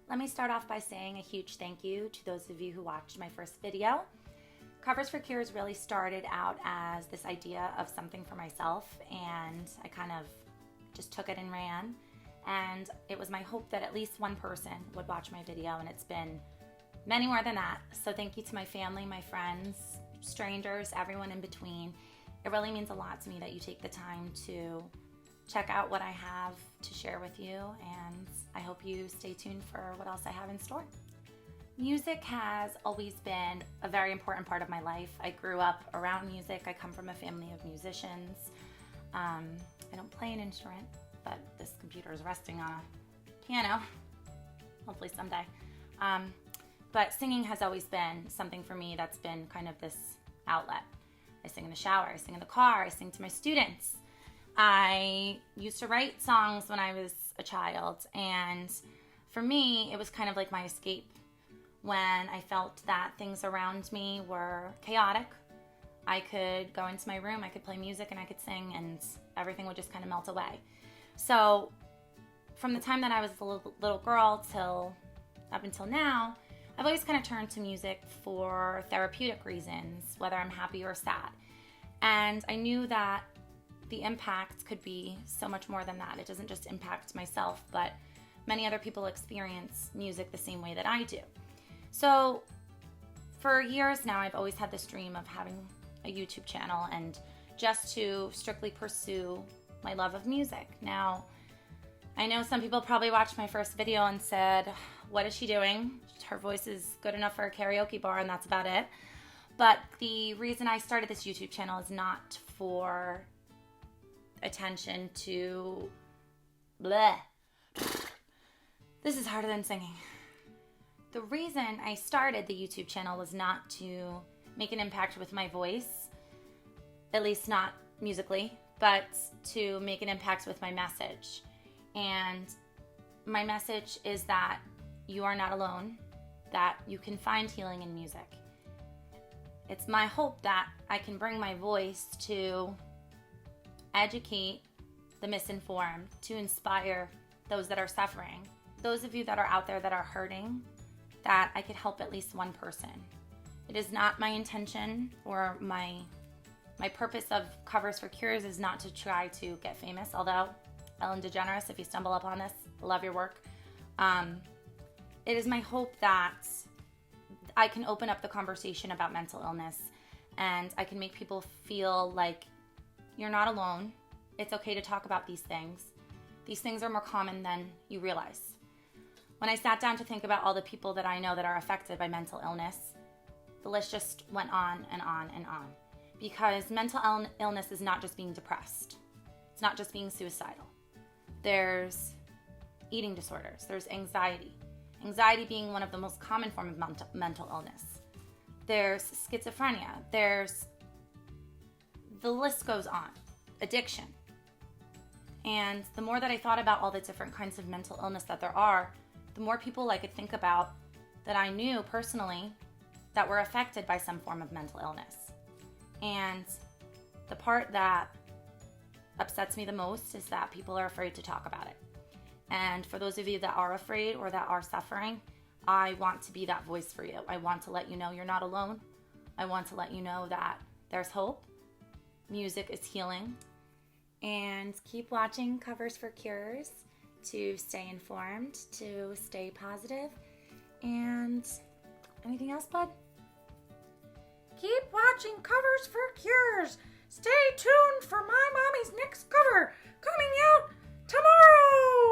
Let me start off by saying a huge thank you to those of you who watched my first video. Covers for Cures really started out as this idea of something for myself, and I kind of just took it and ran. And it was my hope that at least one person would watch my video, and it's been many more than that. So thank you to my family, my friends, strangers, everyone in between. It really means a lot to me that you take the time to check out what I have to share with you, and I hope you stay tuned for what else I have in store. Music has always been a very important part of my life. I grew up around music. I come from a family of musicians. I don't play an instrument, but this computer is resting on a piano, hopefully someday. But singing has always been something for me that's been kind of this outlet. I sing in the shower, I sing in the car, I sing to my students. I used to write songs when I was a child, and for me, it was kind of like my escape when I felt that things around me were chaotic. I could go into my room, I could play music, and I could sing, and everything would just kind of melt away. So from the time that I was a little girl till up until now, I've always kind of turned to music for therapeutic reasons, whether I'm happy or sad. And I knew that the impact could be so much more than that. It doesn't just impact myself, but many other people experience music the same way that I do. So for years now, I've always had this dream of having a YouTube channel and just to strictly pursue my love of music. Now, I know some people probably watched my first video and said, what is she doing? Her voice is good enough for a karaoke bar and that's about it. But the reason I started this YouTube channel is not for attention to bleh. This is harder than singing. The reason I started the YouTube channel was not to make an impact with my voice, at least not musically, but to make an impact with my message. And my message is that you are not alone, that you can find healing in music. It's my hope that I can bring my voice to educate the misinformed, to inspire those that are suffering, those of you that are out there that are hurting, that I could help at least one person. It is not my intention or my purpose of Covers for Cures is not to try to get famous, although Ellen DeGeneres, if you stumble upon this, I love your work. It is my hope that I can open up the conversation about mental illness and I can make people feel like you're not alone. It's okay to talk about these things. These things are more common than you realize. When I sat down to think about all the people that I know that are affected by mental illness, the list just went on and on and on. Because mental illness is not just being depressed. It's not just being suicidal. There's eating disorders. There's anxiety. Anxiety being one of the most common forms of mental illness. There's schizophrenia. The list goes on. Addiction. And the more that I thought about all the different kinds of mental illness that there are, the more people I could think about that I knew personally that were affected by some form of mental illness. And the part that upsets me the most is that people are afraid to talk about it. And for those of you that are afraid or that are suffering, I want to be that voice for you. I want to let you know you're not alone. I want to let you know that there's hope. Music is healing. And keep watching Covers for Cures to stay informed, to stay positive. And anything else, bud? Keep watching Covers for Cures. Stay tuned for my mommy's next cover coming out tomorrow.